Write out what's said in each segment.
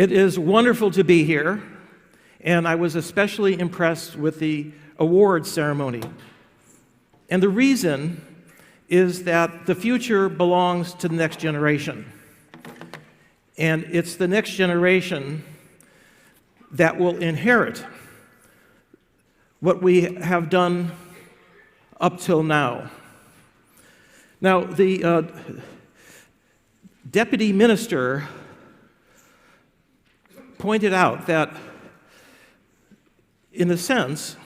It is wonderful to be here, and I was especially impressed with the awards ceremony. And the reason is that the future belongs to the next generation. And it's the next generation that will inherit what we have done up till now. Now, the deputy minister pointed out that, in a sense,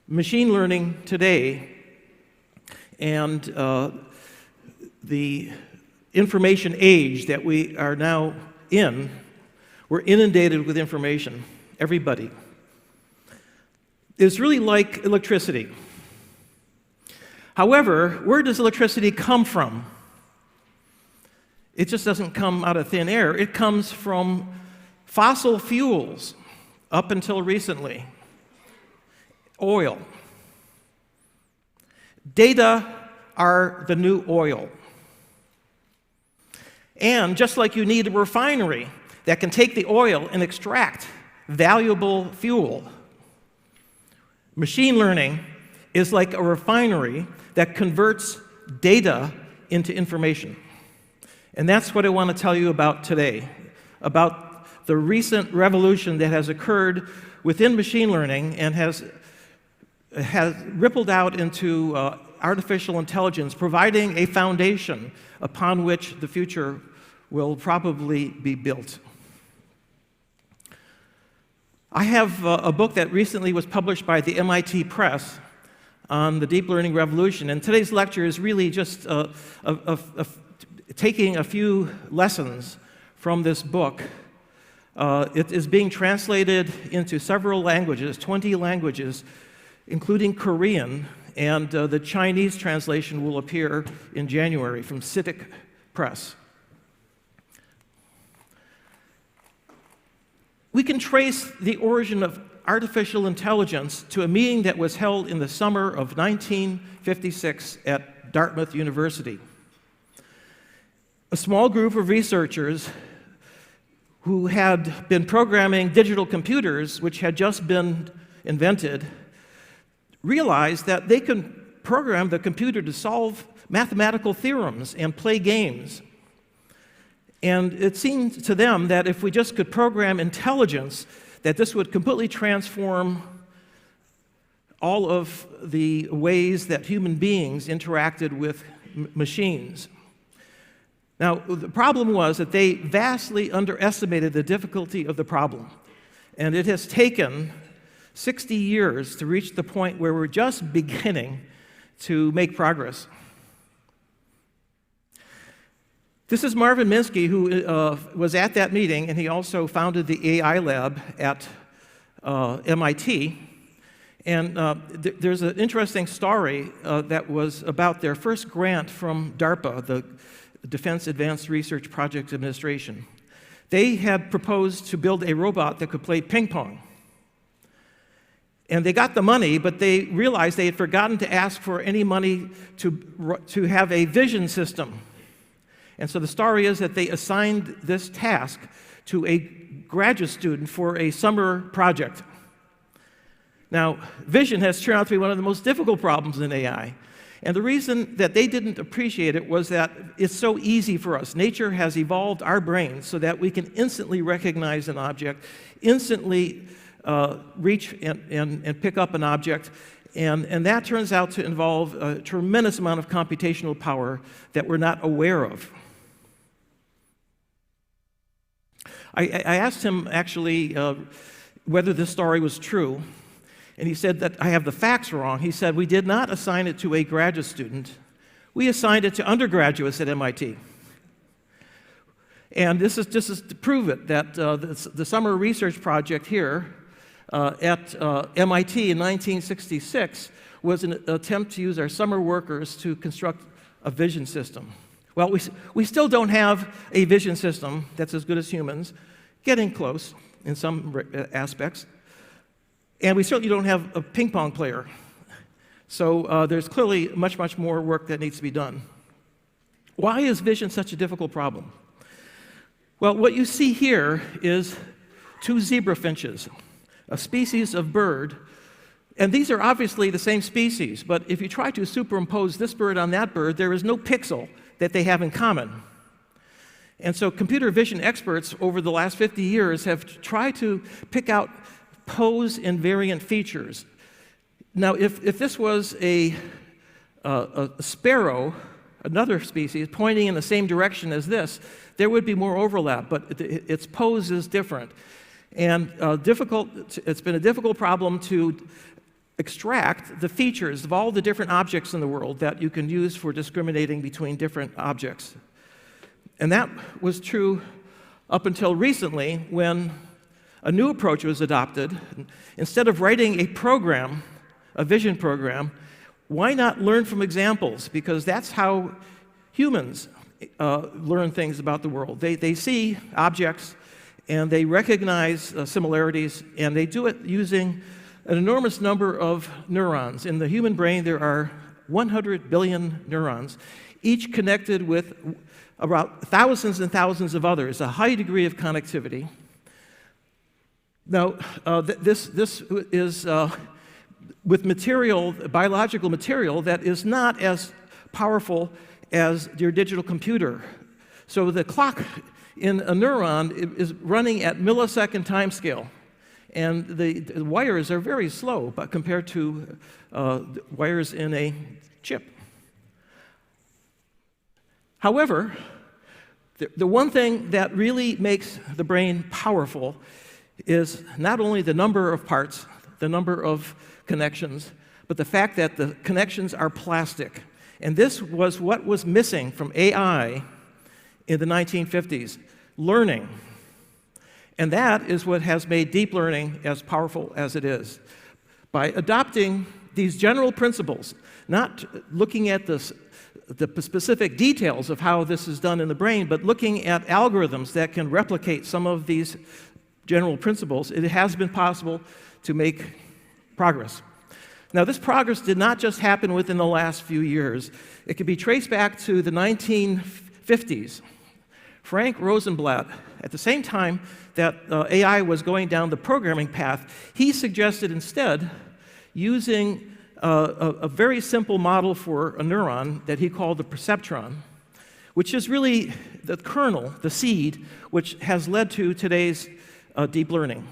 machine learning today and the information age that we are now in, we're inundated with information, everybody. It's really like electricity. However, where does electricity come from? It just doesn't come out of thin air. It comes from fossil fuels up until recently. Oil. Data are the new oil. And just like you need a refinery that can take the oil and extract valuable fuel, machine learning is like a refinery that converts data into information. And that's what I want to tell you about today, about the recent revolution that has occurred within machine learning and has rippled out into artificial intelligence, providing a foundation upon which the future will probably be built. I have a book that recently was published by the MIT Press on the deep learning revolution, and today's lecture is really just taking a few lessons from this book. It is being translated into several languages, 20 languages, including Korean, and the Chinese translation will appear in January from CITIC Press. We can trace the origin of artificial intelligence to a meeting that was held in the summer of 1956 at Dartmouth University. A small group of researchers who had been programming digital computers, which had just been invented, realized that they could program the computer to solve mathematical theorems and play games. And it seemed to them that if we just could program intelligence, that this would completely transform all of the ways that human beings interacted with machines. Now, the problem was that they vastly underestimated the difficulty of the problem. And it has taken 60 years to reach the point where we're just beginning to make progress. This is Marvin Minsky, who was at that meeting, and he also founded the AI lab at MIT. And there's an interesting story that was about their first grant from DARPA, the Defense Advanced Research Project Administration. They had proposed to build a robot that could play ping pong. And they got the money, but they realized they had forgotten to ask for any money to have a vision system. And so the story is that they assigned this task to a graduate student for a summer project. Now, vision has turned out to be one of the most difficult problems in AI. And the reason that they didn't appreciate it was that it's so easy for us. Nature has evolved our brains so that we can instantly recognize an object, instantly reach and pick up an object, and that turns out to involve a tremendous amount of computational power that we're not aware of. I asked him, actually, whether this story was true, and he said that I have the facts wrong. He said, we did not assign it to a graduate student. We assigned it to undergraduates at MIT. And this is just to prove it, that the summer research project here at MIT in 1966 was an attempt to use our summer workers to construct a vision system. Well, we still don't have a vision system that's as good as humans, getting close in some aspects, and we certainly don't have a ping pong player. So there's clearly much, much more work that needs to be done. Why is vision such a difficult problem? Well, what you see here is two zebra finches, a species of bird. And these are obviously the same species, but if you try to superimpose this bird on that bird, there is no pixel that they have in common. And so computer vision experts over the last 50 years have tried to pick out pose invariant features. Now, if this was a sparrow, another species, pointing in the same direction as this, there would be more overlap, but its pose is different. And it's been a difficult problem to extract the features of all the different objects in the world that you can use for discriminating between different objects. And that was true up until recently when a new approach was adopted. Instead of writing a program, a vision program, why not learn from examples? Because that's how humans learn things about the world. They see objects and they recognize similarities, and they do it using an enormous number of neurons. In the human brain, there are 100 billion neurons, each connected with about thousands and thousands of others, a high degree of connectivity. Now, this is with material, biological material, that is not as powerful as your digital computer. So the clock in a neuron is running at millisecond time scale. And the wires are very slow but compared to wires in a chip. However, the one thing that really makes the brain powerful is not only the number of parts, the number of connections, but the fact that the connections are plastic. And this was what was missing from AI in the 1950s, learning. And that is what has made deep learning as powerful as it is. By adopting these general principles, not looking at the specific details of how this is done in the brain, but looking at algorithms that can replicate some of these general principles, it has been possible to make progress. Now, this progress did not just happen within the last few years. It can be traced back to the 1950s. Frank Rosenblatt, at the same time that AI was going down the programming path, he suggested instead using a very simple model for a neuron that he called the perceptron, which is really the kernel, the seed, which has led to today's deep learning.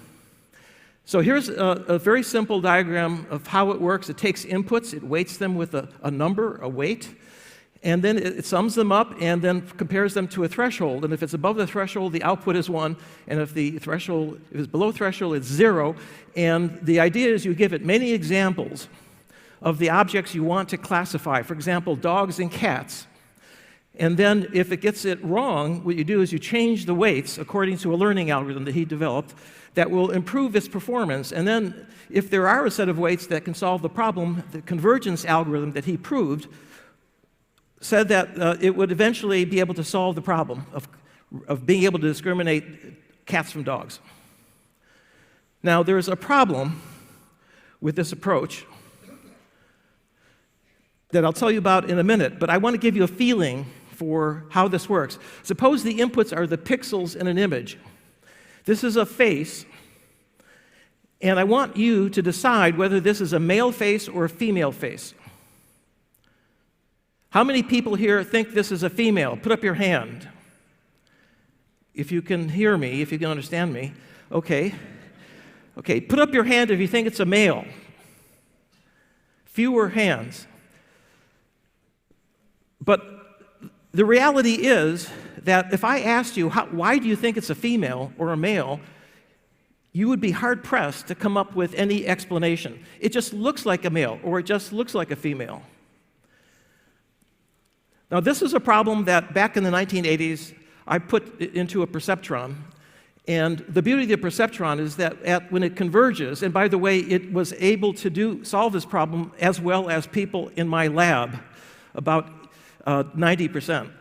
So here's a very simple diagram of how it works. It takes inputs, it weights them with a number, a weight, and then it sums them up and then compares them to a threshold. And if it's above the threshold, the output is 1, and if the threshold is below threshold, it's 0. And the idea is you give it many examples of the objects you want to classify. For example, dogs and cats. And then if it gets it wrong, what you do is you change the weights according to a learning algorithm that he developed that will improve its performance. And then if there are a set of weights that can solve the problem, the convergence algorithm that he proved said that it would eventually be able to solve the problem of being able to discriminate cats from dogs. Now, there's a problem with this approach that I'll tell you about in a minute, but I want to give you a feeling for how this works. Suppose the inputs are the pixels in an image. This is a face, and I want you to decide whether this is a male face or a female face. How many people here think this is a female? Put up your hand. If you can hear me, if you can understand me. Okay. Okay, put up your hand if you think it's a male. Fewer hands. But the reality is that if I asked you, why do you think it's a female or a male, you would be hard-pressed to come up with any explanation. It just looks like a male, or it just looks like a female. Now, this is a problem that back in the 1980s, I put into a perceptron. And the beauty of the perceptron is that when it converges, and by the way, it was able to solve this problem as well as people in my lab, about 90%.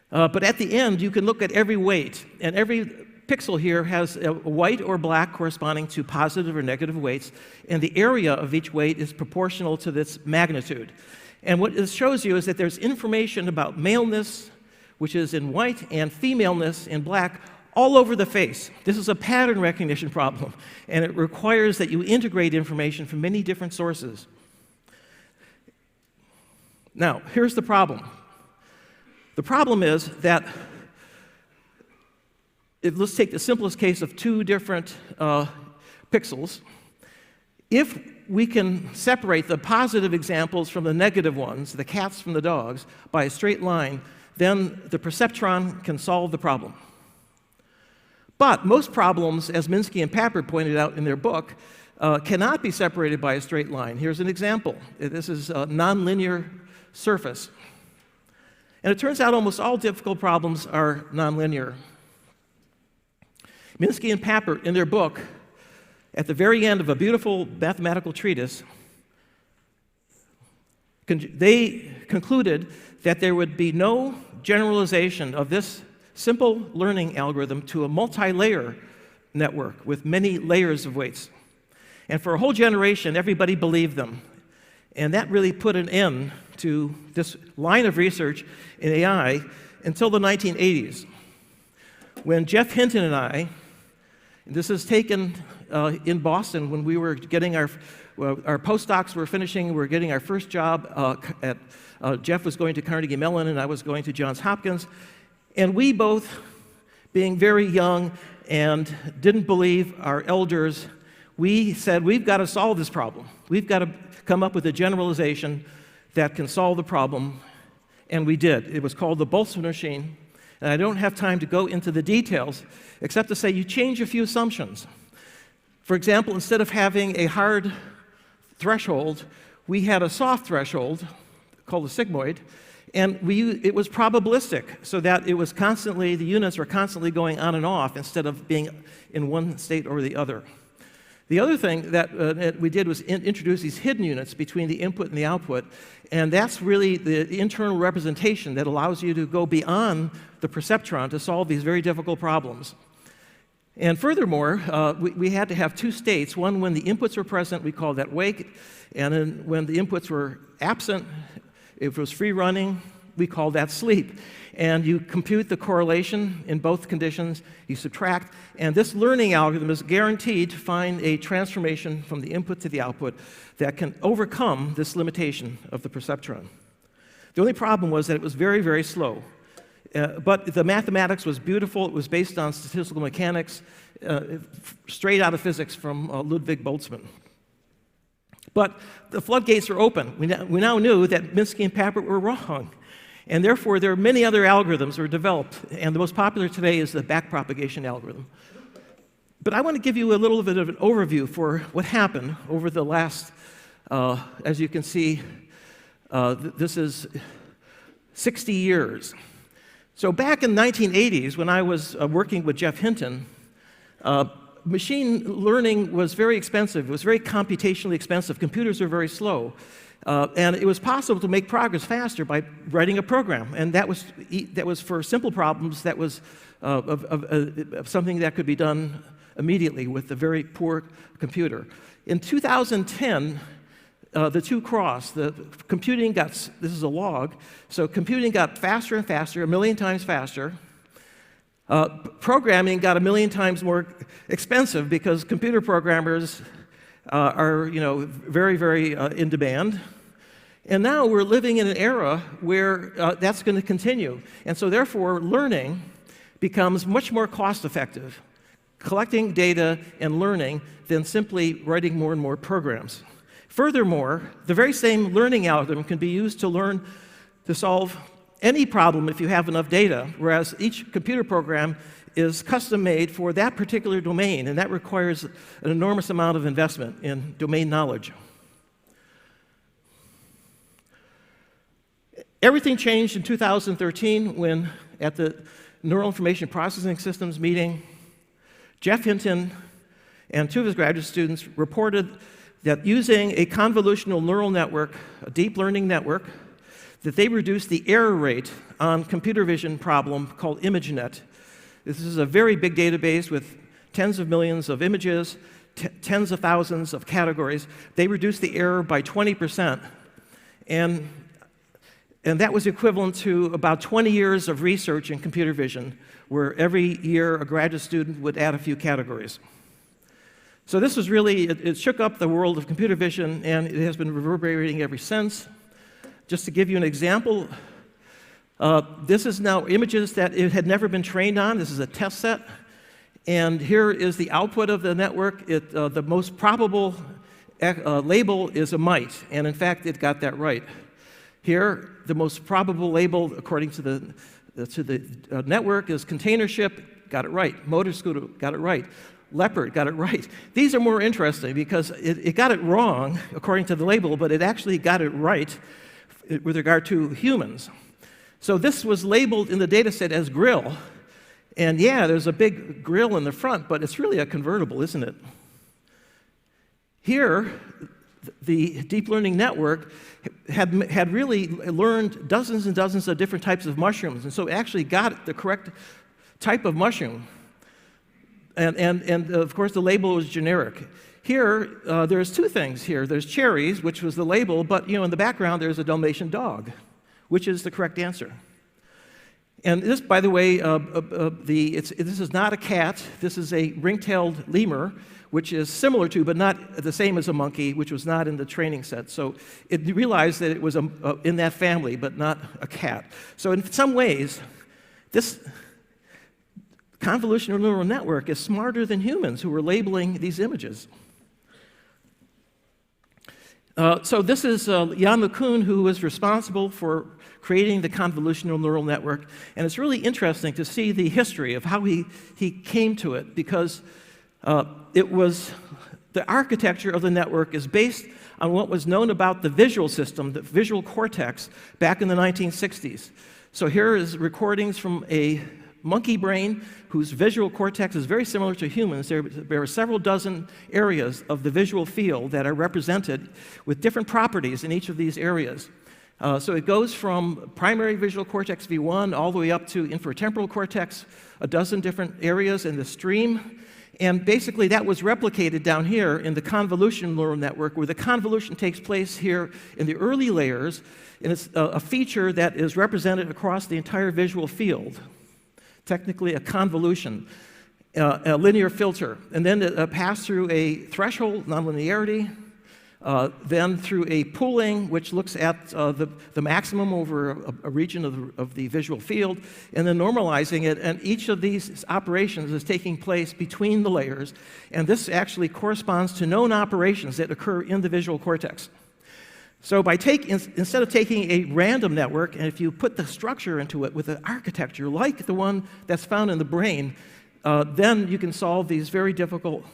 But at the end, you can look at every weight, and every pixel here has a white or black corresponding to positive or negative weights, and the area of each weight is proportional to its magnitude. And what this shows you is that there's information about maleness, which is in white, and femaleness in black, all over the face. This is a pattern recognition problem, and it requires that you integrate information from many different sources. Now, here's the problem. The problem is that, let's take the simplest case of two different pixels. If we can separate the positive examples from the negative ones, the cats from the dogs, by a straight line, then the perceptron can solve the problem. But most problems, as Minsky and Papert pointed out in their book, cannot be separated by a straight line. Here's an example. This is a nonlinear surface. And it turns out almost all difficult problems are nonlinear. Minsky and Papert, in their book, at the very end of a beautiful mathematical treatise, they concluded that there would be no generalization of this simple learning algorithm to a multi-layer network with many layers of weights. And for a whole generation, everybody believed them. And that really put an end to this line of research in AI until the 1980s, when Jeff Hinton and I, this is taken in Boston when we were getting our postdocs were finishing, we were getting our first job Jeff was going to Carnegie Mellon and I was going to Johns Hopkins. And we both, being very young and didn't believe our elders, we said, we've got to solve this problem. We've got to come up with a generalization that can solve the problem. And we did. It was called the Boltzmann machine. And I don't have time to go into the details, except to say you change a few assumptions. For example, instead of having a hard threshold, we had a soft threshold called a sigmoid, and it was probabilistic, so that it was constantly, the units were constantly going on and off instead of being in one state or the other. The other thing that we did was introduce these hidden units between the input and the output, and that's really the internal representation that allows you to go beyond the perceptron to solve these very difficult problems. And furthermore, we had to have two states. One, when the inputs were present, we called that wake, and then when the inputs were absent, if it was free running, we called that sleep. And you compute the correlation in both conditions, you subtract, and this learning algorithm is guaranteed to find a transformation from the input to the output that can overcome this limitation of the perceptron. The only problem was that it was very, very slow. But the mathematics was beautiful. It was based on statistical mechanics, straight out of physics from Ludwig Boltzmann. But the floodgates were open. We now knew that Minsky and Papert were wrong. And therefore, there are many other algorithms that were developed. And the most popular today is the backpropagation algorithm. But I want to give you a little bit of an overview for what happened over the last, as you can see, this is 60 years. So back in the 1980s, when I was working with Jeff Hinton, machine learning was very expensive. It was very computationally expensive. Computers were very slow. And it was possible to make progress faster by writing a program. And that was for simple problems, that was of something that could be done immediately with a very poor computer. In 2010, the two crossed. The computing got, this is a log, so computing got faster and faster, 1 million times faster. Programming got 1 million times more expensive because computer programmers are, very, very in demand. And now we're living in an era where that's going to continue. And so therefore, learning becomes much more cost-effective, collecting data and learning, than simply writing more and more programs. Furthermore, the very same learning algorithm can be used to solve any problem if you have enough data, whereas each computer program is custom-made for that particular domain, and that requires an enormous amount of investment in domain knowledge. Everything changed in 2013 when, at the Neural Information Processing Systems meeting, Jeff Hinton and two of his graduate students reported that using a convolutional neural network, a deep learning network, that they reduced the error rate on computer vision problem called ImageNet. This is a very big database with tens of millions of images, tens of thousands of categories. They reduced the error by 20%. And And that was equivalent to about 20 years of research in computer vision, where every year a graduate student would add a few categories. So this was really, it shook up the world of computer vision, and it has been reverberating ever since. Just to give you an example, this is now images that it had never been trained on. This is a test set. And here is the output of the network. The most probable label is a mite, and in fact, it got that right. Here, the most probable label, according to the network, is container ship, got it right. Motor scooter, got it right. Leopard, got it right. These are more interesting because it got it wrong, according to the label, but it actually got it right with regard to humans. So this was labeled in the data set as grill. And yeah, there's a big grill in the front, but it's really a convertible, isn't it? Here, the deep learning network had really learned dozens and dozens of different types of mushrooms, and so it actually got the correct type of mushroom. And of course, the label was generic. Here, there's two things here. There's cherries, which was the label, but in the background, there's a Dalmatian dog, which is the correct answer. And this, by the way, this is not a cat. This is a ring-tailed lemur, which is similar to, but not the same as a monkey, which was not in the training set. So it realized that it was in that family, but not a cat. So in some ways, this convolutional neural network is smarter than humans who were labeling these images. So this is Jan LeCun, who was responsible for creating the convolutional neural network. And it's really interesting to see the history of how he came to it, because it was the architecture of the network is based on what was known about the visual system, the visual cortex, back in the 1960s. So here is recordings from a monkey brain whose visual cortex is very similar to humans. There are several dozen areas of the visual field that are represented with different properties in each of these areas. So it goes from primary visual cortex V1 all the way up to inferotemporal cortex, a dozen different areas in the stream. And basically that was replicated down here in the convolutional neural network, where the convolution takes place here in the early layers, and it's a feature that is represented across the entire visual field. Technically a convolution, a linear filter, and then it passed through a threshold nonlinearity, then through a pooling, which looks at the maximum over a region of the visual field, and then normalizing it, and each of these operations is taking place between the layers, and this actually corresponds to known operations that occur in the visual cortex. So instead of taking a random network, and if you put the structure into it with an architecture like the one that's found in the brain, then you can solve these very difficult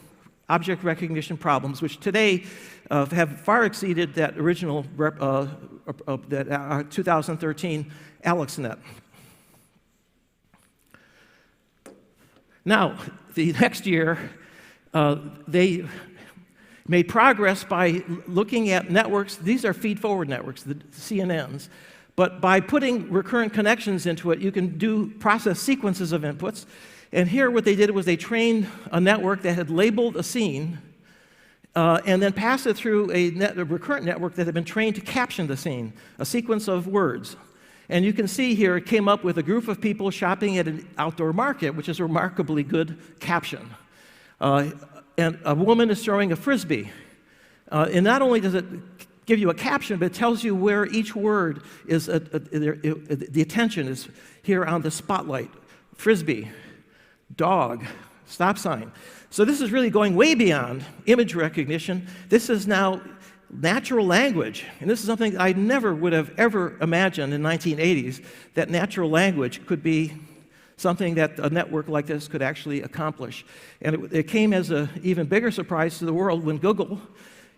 object recognition problems, which today have far exceeded that original 2013 AlexNet. Now, the next year, they made progress by looking at networks. These are feed-forward networks, the CNNs. But by putting recurrent connections into it, you can process sequences of inputs. And here what they did was they trained a network that had labeled a scene and then passed it through a recurrent network that had been trained to caption the scene, a sequence of words. And you can see here it came up with a group of people shopping at an outdoor market, which is a remarkably good caption. And a woman is throwing a frisbee. And not only does it give you a caption, but it tells you where each word is, the attention is here on the spotlight. Frisbee, dog, stop sign. So this is really going way beyond image recognition. This is now natural language. And this is something I never would have ever imagined in the 1980s, that natural language could be something that a network like this could actually accomplish. And it came as an even bigger surprise to the world when Google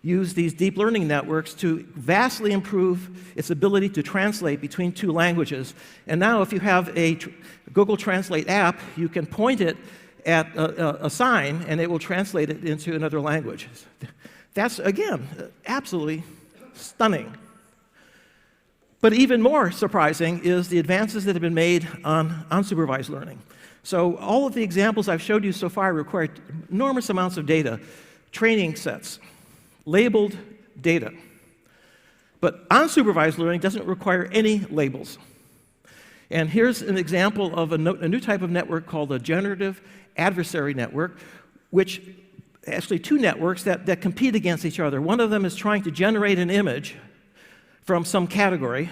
used these deep learning networks to vastly improve its ability to translate between two languages. And now if you have a Google Translate app, you can point it at a sign and it will translate it into another language. That's, again, absolutely stunning. But even more surprising is the advances that have been made on unsupervised learning. So all of the examples I've showed you so far require enormous amounts of data, training sets, labeled data. But unsupervised learning doesn't require any labels. And here's an example of a new type of network called a generative adversary network, which actually two networks that compete against each other. One of them is trying to generate an image from some category,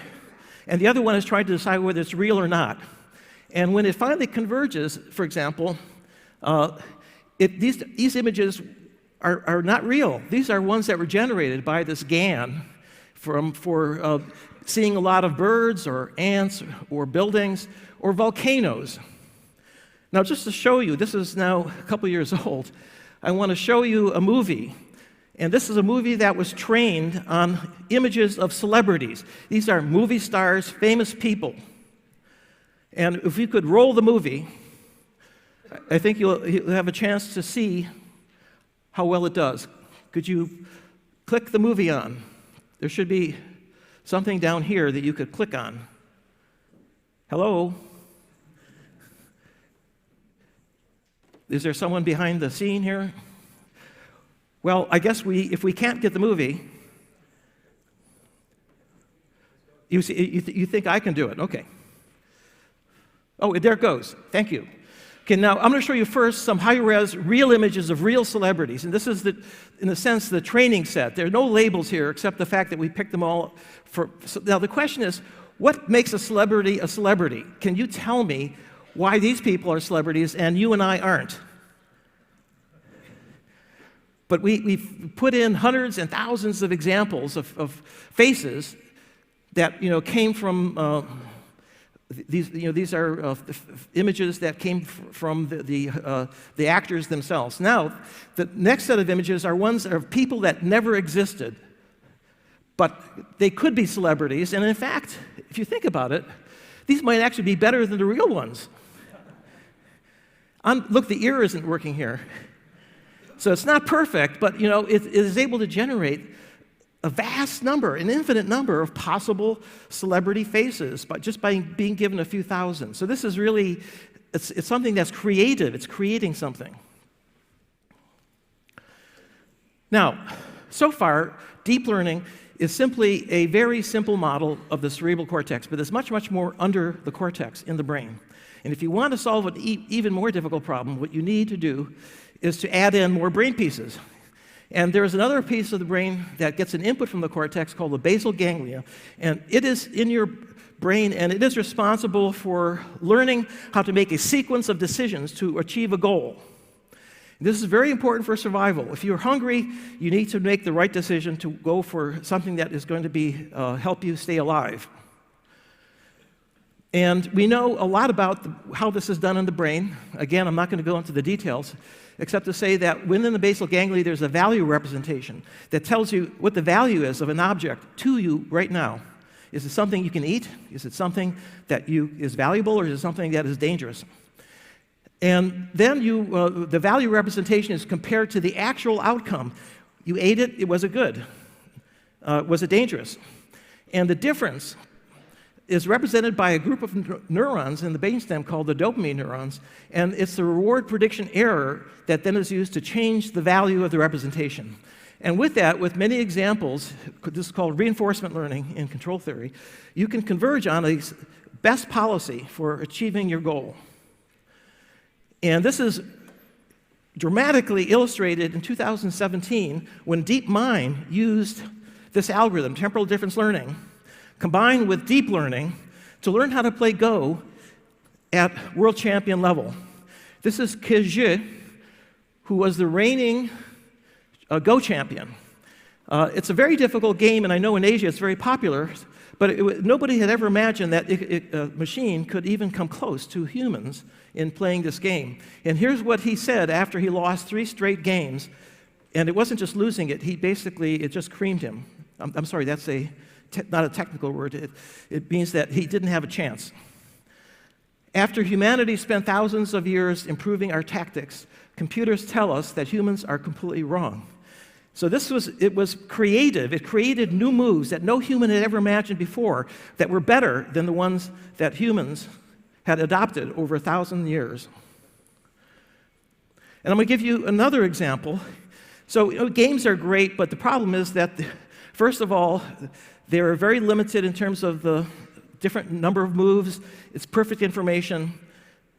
and the other one is trying to decide whether it's real or not. And when it finally converges, for example, these images are not real. These are ones that were generated by this GAN for seeing a lot of birds or ants or buildings or volcanoes. Now, just to show you, this is now a couple years old, I want to show you a movie. And this is a movie that was trained on images of celebrities. These are movie stars, famous people. And if you could roll the movie, I think you'll have a chance to see how well it does. Could you click the movie on? There should be something down here that you could click on. Hello? Is there someone behind the scene here? Well, I guess if we can't get the movie, you think I can do it? Okay. Oh, there it goes. Thank you. Okay, now I'm going to show you first some high-res real images of real celebrities, and this is, in a sense, the training set. There are no labels here except the fact that we picked them all. Now the question is, what makes a celebrity a celebrity? Can you tell me why these people are celebrities and you and I aren't? But we've put in hundreds and thousands of examples of faces that came from these are images that came from the actors themselves. Now, the next set of images are ones of people that never existed, but they could be celebrities. And in fact, if you think about it, these might actually be better than the real ones. Look, the ear isn't working here. So it's not perfect, but it is able to generate a vast number, an infinite number of possible celebrity faces just by being given a few thousand. So this is really, it's something that's creative. It's creating something. Now, so far, deep learning is simply a very simple model of the cerebral cortex, but there's much, much more under the cortex in the brain. And if you want to solve an even more difficult problem, what you need to do is to add in more brain pieces. And there's another piece of the brain that gets an input from the cortex called the basal ganglia, and it is in your brain, and it is responsible for learning how to make a sequence of decisions to achieve a goal. This is very important for survival. If you're hungry, you need to make the right decision to go for something that is going to help you stay alive. And we know a lot about how this is done in the brain. Again, I'm not going to go into the details, except to say that within the basal ganglia, there's a value representation that tells you what the value is of an object to you right now. Is it something you can eat? Is it something that is valuable, or is it something that is dangerous? And then the value representation is compared to the actual outcome. You ate it, was it good? Was it dangerous? And the difference is represented by a group of neurons in the brainstem called the dopamine neurons, and it's the reward prediction error that then is used to change the value of the representation. And with that, with many examples, this is called reinforcement learning in control theory, you can converge on a best policy for achieving your goal. And this is dramatically illustrated in 2017 when DeepMind used this algorithm, temporal difference learning, combined with deep learning to learn how to play Go at world champion level. This is Ke Zhi, who was the reigning Go champion. It's a very difficult game, and I know in Asia it's very popular, but nobody had ever imagined that a machine could even come close to humans in playing this game. And here's what he said after he lost 3 straight games, and it wasn't just losing it, it just creamed him. I'm sorry, that's not a technical word. It means that he didn't have a chance. After humanity spent thousands of years improving our tactics, computers tell us that humans are completely wrong. So it was creative. It created new moves that no human had ever imagined before that were better than the ones that humans had adopted over 1,000 years. And I'm going to give you another example. So games are great, but the problem is that First of all, they are very limited in terms of the different number of moves. It's perfect information.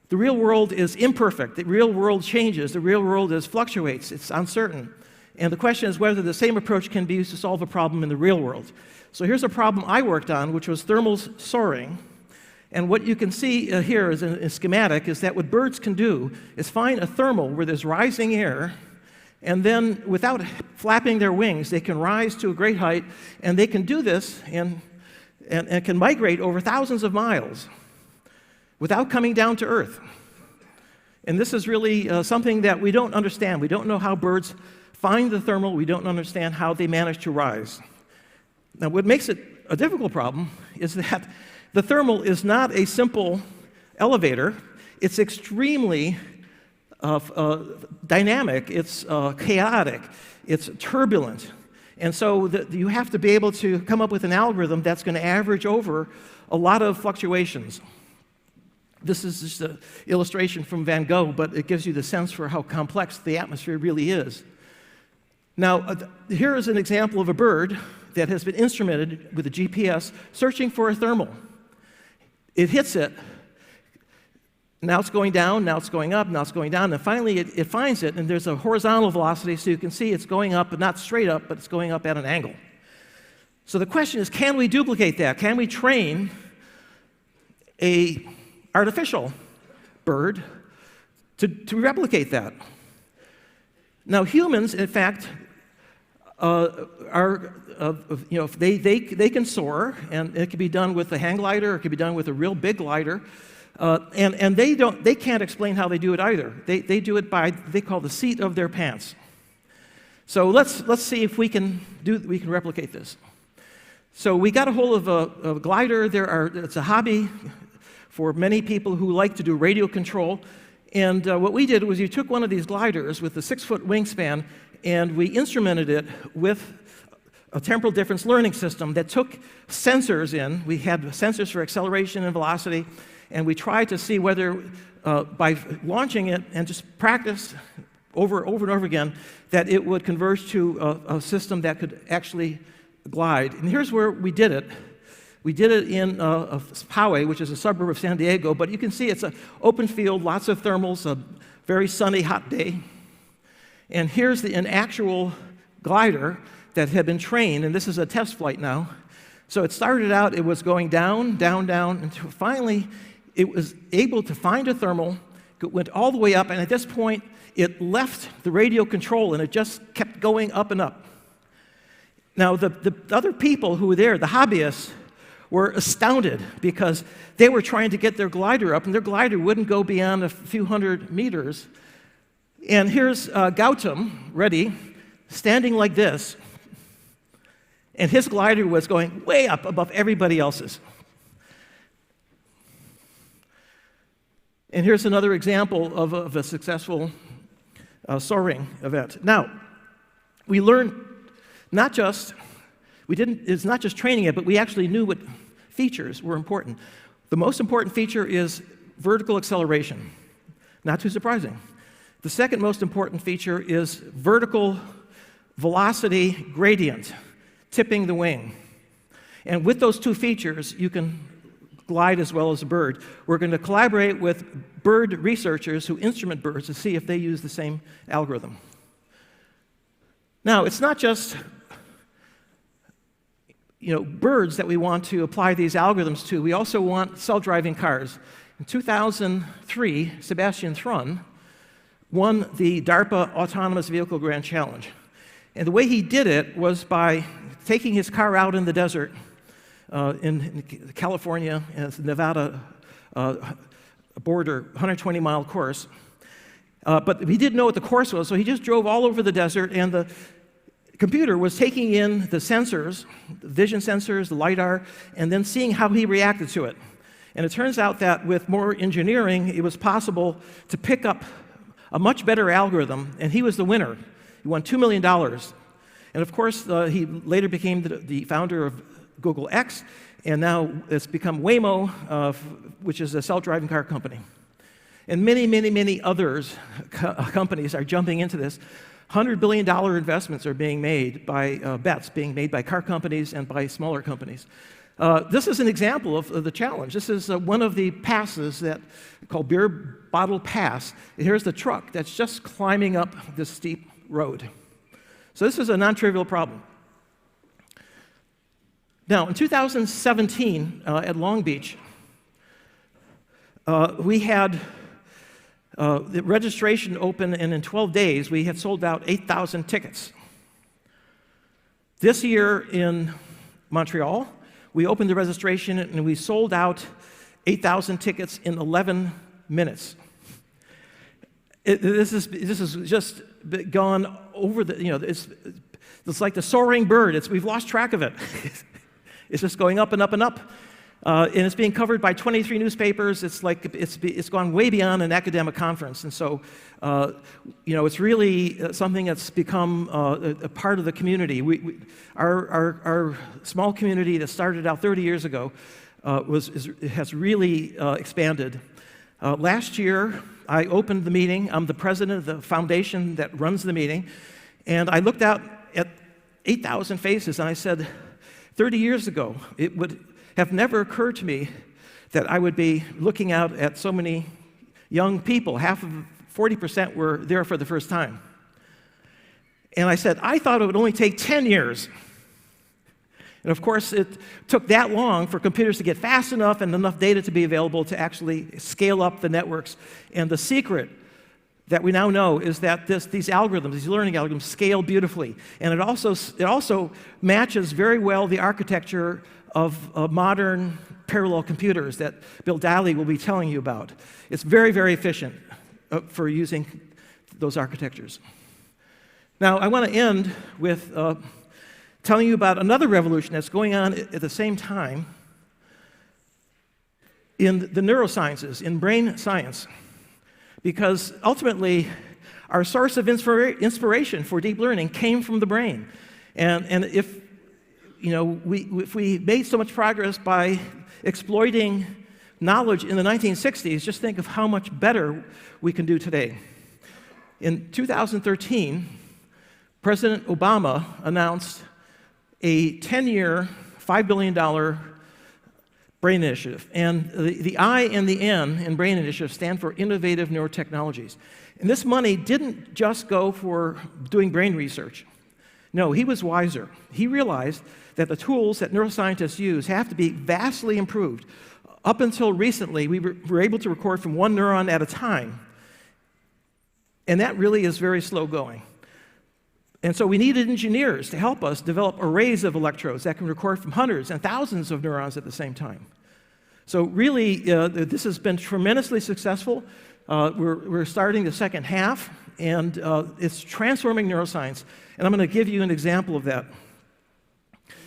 The real world is imperfect. The real world changes. The real world fluctuates. It's uncertain. And the question is whether the same approach can be used to solve a problem in the real world. So here's a problem I worked on, which was thermal soaring. And what you can see here is a schematic is that what birds can do is find a thermal where there's rising air, and then without flapping their wings, they can rise to a great height, and they can do this and can migrate over thousands of miles without coming down to Earth. And this is really something that we don't understand. We don't know how birds find the thermal. We don't understand how they manage to rise. Now, what makes it a difficult problem is that the thermal is not a simple elevator. It's extremely dynamic. It's chaotic. It's turbulent. And so you have to be able to come up with an algorithm that's going to average over a lot of fluctuations. This is just an illustration from Van Gogh, but it gives you the sense for how complex the atmosphere really is. Now, here is an example of a bird that has been instrumented with a GPS searching for a thermal. It hits it. Now it's going down, now it's going up, now it's going down, and finally it finds it, and there's a horizontal velocity, so you can see it's going up, but not straight up, but it's going up at an angle. So the question is, can we duplicate that? Can we train an artificial bird to replicate that? Now, humans, in fact, they can soar, and it can be done with a hang glider, or it can be done with a real big glider, and they can't explain how they do it either. They do it by they call the seat of their pants. So let's see if we can replicate this. So we got a hold of a glider. It's a hobby for many people who like to do radio control. And what we did was you took one of these gliders with a 6-foot wingspan, and we instrumented it with a temporal difference learning system that took sensors in. We had sensors for acceleration and velocity, and we tried to see whether, by launching it and just practice over and over again, that it would converge to a system that could actually glide. And here's where we did it. We did it in Poway, which is a suburb of San Diego, but you can see it's an open field, lots of thermals, a very sunny, hot day. And here's an actual glider that had been trained, and this is a test flight now. So it started out, it was going down, down, down, until finally it was able to find a thermal, it went all the way up, and at this point it left the radio control and it just kept going up and up. Now the other people who were there, the hobbyists, were astounded because they were trying to get their glider up, and their glider wouldn't go beyond a few hundred meters. And here's Gautam, Reddy, standing like this, and his glider was going way up above everybody else's. And here's another example of a successful soaring event. Now, we learned it's not just training it, but we actually knew what features were important. The most important feature is vertical acceleration. Not too surprising. The second most important feature is vertical velocity gradient, tipping the wing. And with those two features, you can glide as well as a bird. We're going to collaborate with bird researchers who instrument birds to see if they use the same algorithm. Now, it's not just birds that we want to apply these algorithms to. We also want self-driving cars. In 2003, Sebastian Thrun won the DARPA Autonomous Vehicle Grand Challenge. And the way he did it was by taking his car out in the desert in California, Nevada border, 120-mile course. But he didn't know what the course was, so he just drove all over the desert, and the computer was taking in the sensors, the vision sensors, the LiDAR, and then seeing how he reacted to it. And it turns out that with more engineering, it was possible to pick up a much better algorithm, and he was the winner. He won $2 million. And of course, he later became the founder of Google X, and now it's become Waymo, which is a self-driving car company. And many, many, many others companies are jumping into this. $100 billion investments are being made by bets being made by car companies and by smaller companies. This is an example of the challenge. This is one of the passes that called Beer Bottle Pass. Here's the truck that's just climbing up this steep road. So this is a non-trivial problem. Now, in 2017 at Long Beach, we had the registration open, and in 12 days, we had sold out 8,000 tickets. This year in Montreal, we opened the registration, and we sold out 8,000 tickets in 11 minutes. This is just gone over the, it's like the soaring bird. We've lost track of it. It's just going up and up and up. And it's being covered by 23 newspapers. It's like it's gone way beyond an academic conference. And so, it's really something that's become a part of the community. Our small community that started out 30 years ago has really expanded. Last year, I opened the meeting. I'm the president of the foundation that runs the meeting. And I looked out at 8,000 faces, and I said, 30 years ago, it would have never occurred to me that I would be looking out at so many young people. 40% were there for the first time. And I said, I thought it would only take 10 years. And of course, it took that long for computers to get fast enough and enough data to be available to actually scale up the networks. And the secret that we now know is that these algorithms, these learning algorithms, scale beautifully. And it also matches very well the architecture of modern parallel computers that Bill Daly will be telling you about. It's very, very efficient for using those architectures. Now, I want to end with telling you about another revolution that's going on at the same time in the neurosciences, in brain science. Because ultimately, our source of inspiration for deep learning came from the brain. And if we made so much progress by exploiting knowledge in the 1960s, just think of how much better we can do today. In 2013, President Obama announced a 10-year, $5 billion brain initiative. And the I and the N in brain initiative stand for innovative neurotechnologies. And this money didn't just go for doing brain research. No, he was wiser. He realized that the tools that neuroscientists use have to be vastly improved. Up until recently, we were able to record from one neuron at a time. And that really is very slow going. And so we needed engineers to help us develop arrays of electrodes that can record from hundreds and thousands of neurons at the same time. So really, this has been tremendously successful. We're starting the second half, and it's transforming neuroscience. And I'm going to give you an example of that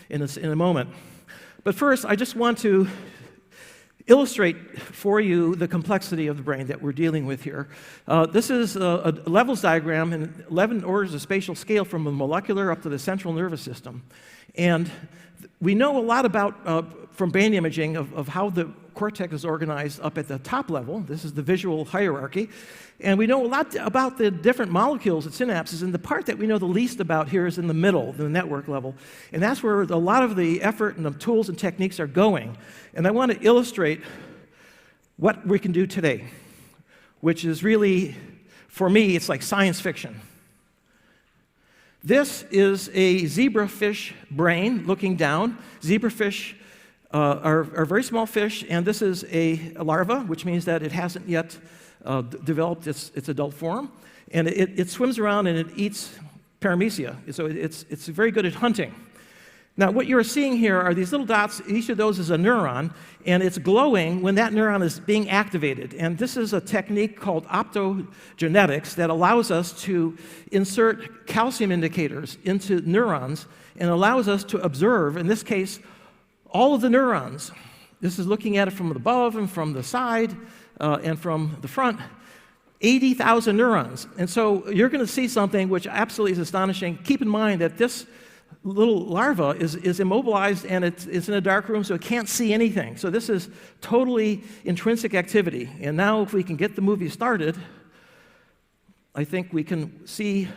in a moment. But first, I just want to illustrate for you the complexity of the brain that we're dealing with here. This is a levels diagram in 11 orders of spatial scale from the molecular up to the central nervous system. And we know a lot about, from brain imaging, of how the cortex is organized up at the top level. This is the visual hierarchy. And we know a lot about the different molecules at synapses, and the part that we know the least about here is in the middle, the network level. And that's where a lot of the effort and the tools and techniques are going. And I want to illustrate what we can do today, which is really, for me, it's like science fiction. This is a zebrafish brain looking down. Zebrafish are very small fish, and this is a larva, which means that it hasn't yet developed its adult form. And it swims around and it eats paramecia, so it's very good at hunting. Now, what you're seeing here are these little dots. Each of those is a neuron, and it's glowing when that neuron is being activated. And this is a technique called optogenetics that allows us to insert calcium indicators into neurons and allows us to observe, in this case, all of the neurons. This is looking at it from above and from the side and from the front. 80,000 neurons. And so you're going to see something which absolutely is astonishing. Keep in mind that this little larva is immobilized, and it's in a dark room, so it can't see anything. So this is totally intrinsic activity. And now if we can get the movie started, I think we can see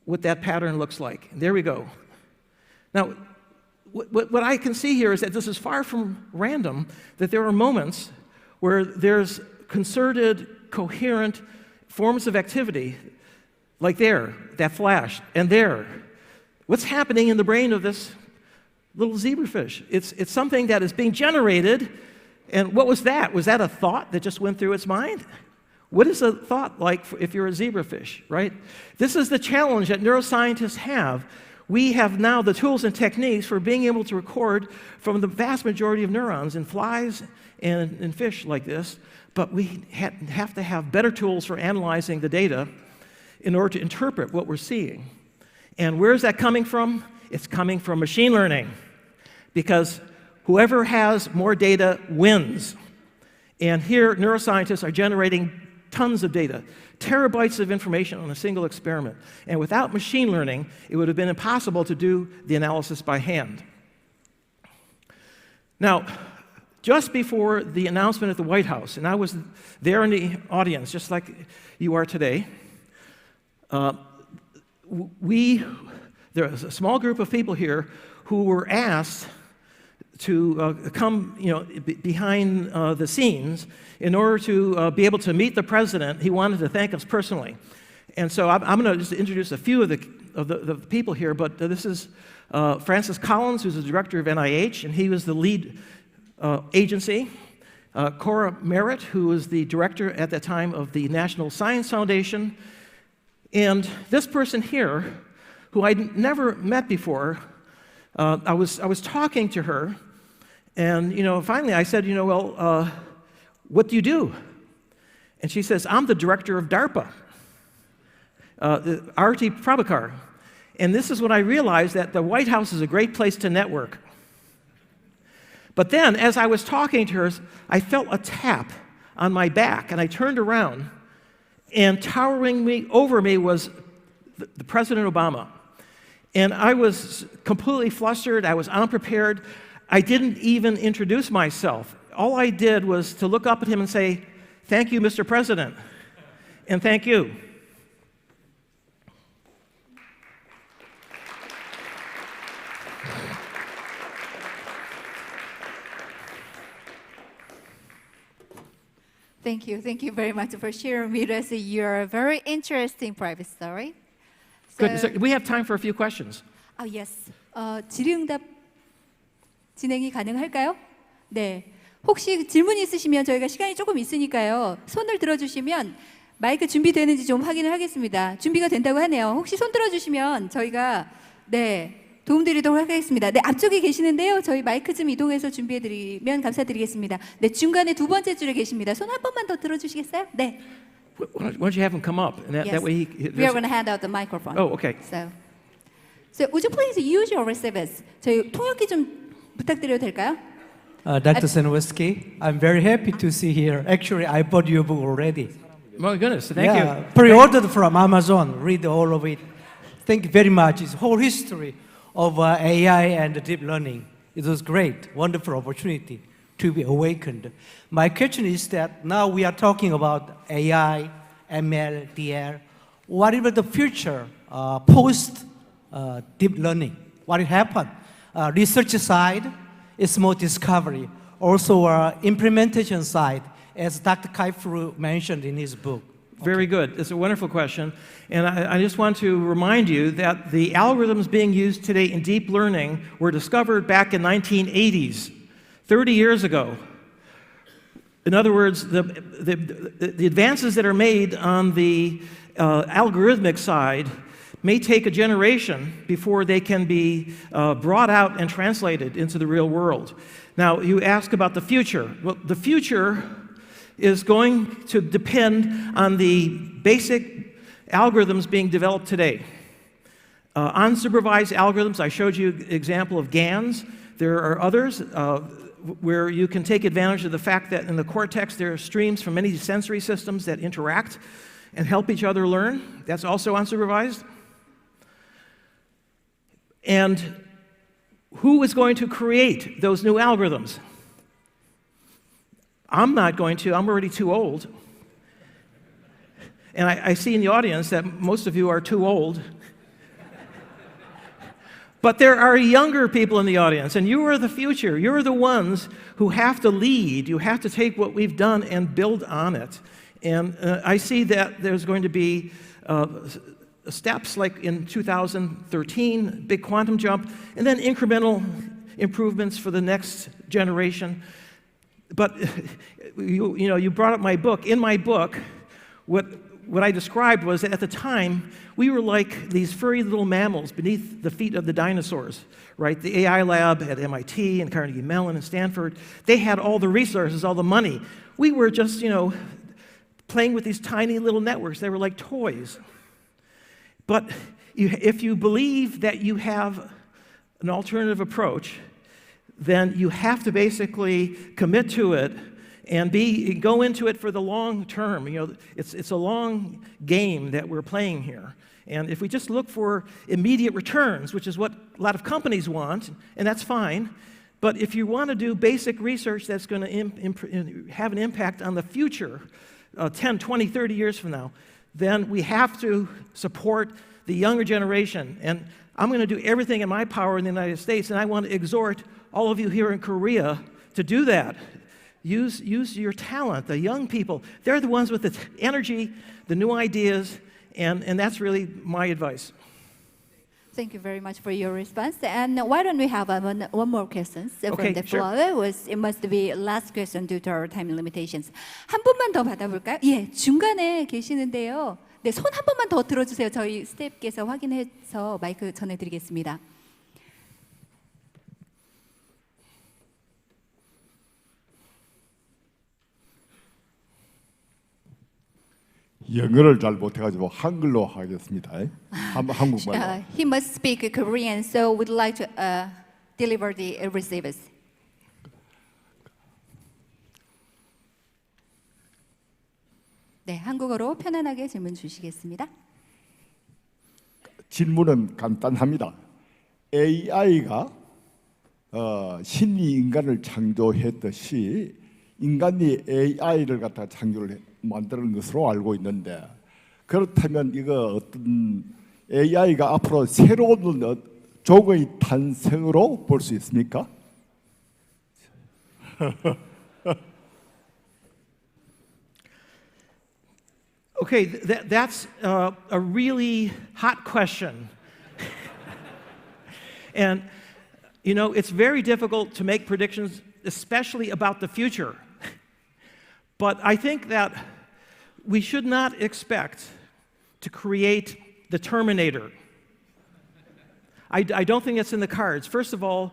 what that pattern looks like. There we go. Now, what I can see here is that this is far from random, that there are moments where there's concerted, coherent forms of activity, like there, that flash, and there. What's happening in the brain of this little zebrafish? It's something that is being generated, and what was that? Was that a thought that just went through its mind? What is a thought like if you're a zebrafish, right? This is the challenge that neuroscientists have. We have now the tools and techniques for being able to record from the vast majority of neurons in flies and in fish like this, but we have to have better tools for analyzing the data in order to interpret what we're seeing. And where's that coming from? It's coming from machine learning, because whoever has more data wins. And here, neuroscientists are generating tons of data, terabytes of information on a single experiment. And without machine learning, it would have been impossible to do the analysis by hand. Now, just before the announcement at the White House, and I was there in the audience, just like you are today, there was a small group of people here who were asked to come, behind the scenes in order to be able to meet the president. He wanted to thank us personally, and so I'm going to just introduce a few of the people here. But this is Francis Collins, who's the director of NIH, and he was the lead agency. Cora Merritt, who was the director at that time of the National Science Foundation, and this person here, who I'd never met before. I was talking to her, and finally I said, well, what do you do? And she says, I'm the director of DARPA, R.T. Prabhakar. And this is when I realized that the White House is a great place to network. But then, as I was talking to her, I felt a tap on my back, and I turned around, and towering over me was the President Obama. And I was completely flustered. I was unprepared. I didn't even introduce myself. All I did was to look up at him and say, "Thank you, Mr. President," and thank you. Thank you very much for sharing with us your very interesting private story. Good. So we have time for a few questions. Yes. 질의응답 진행이 가능할까요? 네. 혹시 질문 있으시면 저희가 시간이 조금 있으니까요. 손을 들어주시면 마이크 준비되는지 좀 확인을 하겠습니다. 준비가 된다고 하네요. 혹시 손 들어주시면 저희가 도움드리도록 하겠습니다. 네, 앞쪽에 계시는데요. 저희 마이크 좀 이동해서 준비해드리면 감사드리겠습니다. 네, 중간에 두 번째 줄에 계십니다. 손 한 번만 더 들어주시겠어요? 네. Why don't you have him come up? And that way we are going to hand out the microphone. Oh, okay. So would you please use your receivers? 저희 통역기 좀 부탁드려도 될까요? Dr. Sejnowski, I'm very happy to see here. Actually, I bought your book already. My goodness, thank you. Pre-ordered from Amazon. Read all of it. Thank you very much. It's whole history of AI and deep learning. It was great, wonderful opportunity to be awakened. My question is that now we are talking about AI, ML, DL. What is the future post deep learning? What will happen? Research side is more discovery. Also, implementation side, as Dr. Kai-Fu mentioned in his book. Very good. It's a wonderful question. And I just want to remind you that the algorithms being used today in deep learning were discovered back in 1980s, 30 years ago. In other words, the advances that are made on the algorithmic side may take a generation before they can be brought out and translated into the real world. Now, you ask about the future. Well, the future is going to depend on the basic algorithms being developed today. Unsupervised algorithms, I showed you an example of GANs. There are others where you can take advantage of the fact that in the cortex there are streams from many sensory systems that interact and help each other learn. That's also unsupervised. And who is going to create those new algorithms? I'm not going to. I'm already too old. And I see in the audience that most of you are too old. But there are younger people in the audience, and you are the future. You're the ones who have to lead. You have to take what we've done and build on it. And I see that there's going to be steps like in 2013, big quantum jump, and then incremental improvements for the next generation. But you brought up my book. In my book, what I described was that at the time, we were like these furry little mammals beneath the feet of the dinosaurs, right? The AI lab at MIT and Carnegie Mellon and Stanford, they had all the resources, all the money. We were just, playing with these tiny little networks. They were like toys. But if you believe that you have an alternative approach, then you have to basically commit to it and go into it for the long term. It's a long game that we're playing here. And if we just look for immediate returns, which is what a lot of companies want, and that's fine, but if you want to do basic research that's going to have an impact on the future, 10, 20, 30 years from now, then we have to support the younger generation. And I'm going to do everything in my power in the United States, and I want to exhort all of you here in Korea to do that. Use your talent, the young people. They're the ones with the energy, the new ideas, and that's really my advice. Thank you very much for your response. And why don't we have one more question from Okay, the sure. floor? It must be last question due to our time limitations. 한 분만 더 받아볼까요? 예, 중간에 계시는데요. 네, 손 한 번만 더 들어주세요. 저희 스태프께서 확인해서 마이크 전해드리겠습니다. 영어를 잘 못해가지고 한글로 하겠습니다. 한국말로. He must speak Korean, so we'd like to deliver the receivers. 네, 한국어로 편안하게 질문 주시겠습니다. 질문은 간단합니다. AI가 신이 인간을 창조했듯이 인간이 AI를 갖다 만드는 것으로 알고 있는데, 그렇다면 이거 어떤 AI가 앞으로 새로운 종의 탄생으로 볼 수 있습니까? Okay, that's a really hot question. And, it's very difficult to make predictions, especially about the future. But I think that we should not expect to create the Terminator. I don't think it's in the cards. First of all,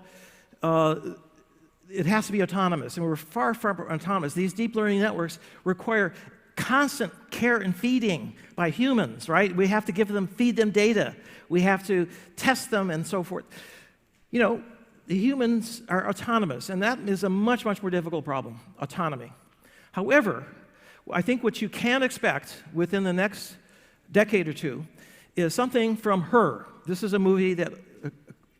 it has to be autonomous, and we're far from autonomous. These deep learning networks require constant care and feeding by humans, right? We have to feed them data. We have to test them and so forth. The humans are autonomous, and that is a much, much more difficult problem, autonomy. However, I think what you can expect within the next decade or two is something from Her. This is a movie that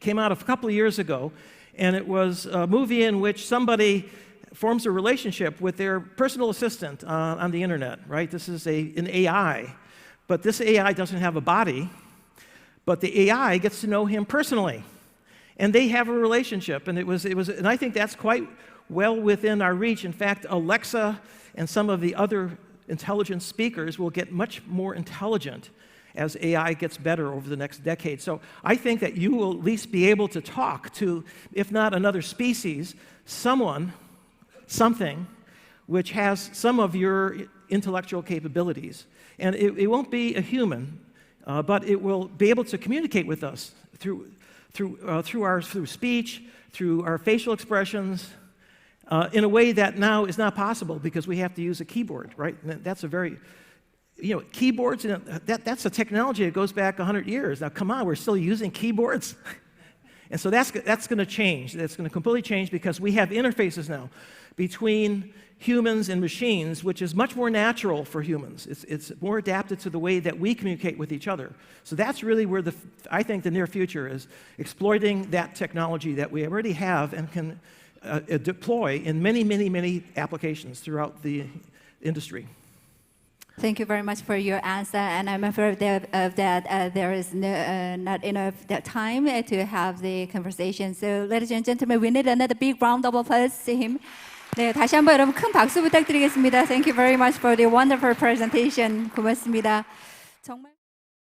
came out a couple of years ago, and it was a movie in which somebody forms a relationship with their personal assistant on the internet, right? This is an AI, but this AI doesn't have a body, but the AI gets to know him personally, and they have a relationship, and and I think that's quite well within our reach. In fact, Alexa and some of the other intelligent speakers will get much more intelligent as AI gets better over the next decade. So I think that you will at least be able to talk to, if not another species, something which has some of your intellectual capabilities. And it won't be a human, but it will be able to communicate with us through speech, through our facial expressions, in a way that now is not possible because we have to use a keyboard, right? And that's a very, keyboards, that's a technology that goes back 100 years. Now, come on, we're still using keyboards? And so that's going to change. That's going to completely change because we have interfaces now between humans and machines, which is much more natural for humans. It's more adapted to the way that we communicate with each other. So that's really where I think the near future is, exploiting that technology that we already have and can deploy in many, many, many applications throughout the industry. Thank you very much for your answer, and I'm afraid that there is not enough time to have the conversation. So, ladies and gentlemen, we need another big round of applause to him. 네, 다시 한번 여러분 큰 박수 부탁드리겠습니다. Thank you very much for the wonderful presentation. 고맙습니다. 정말.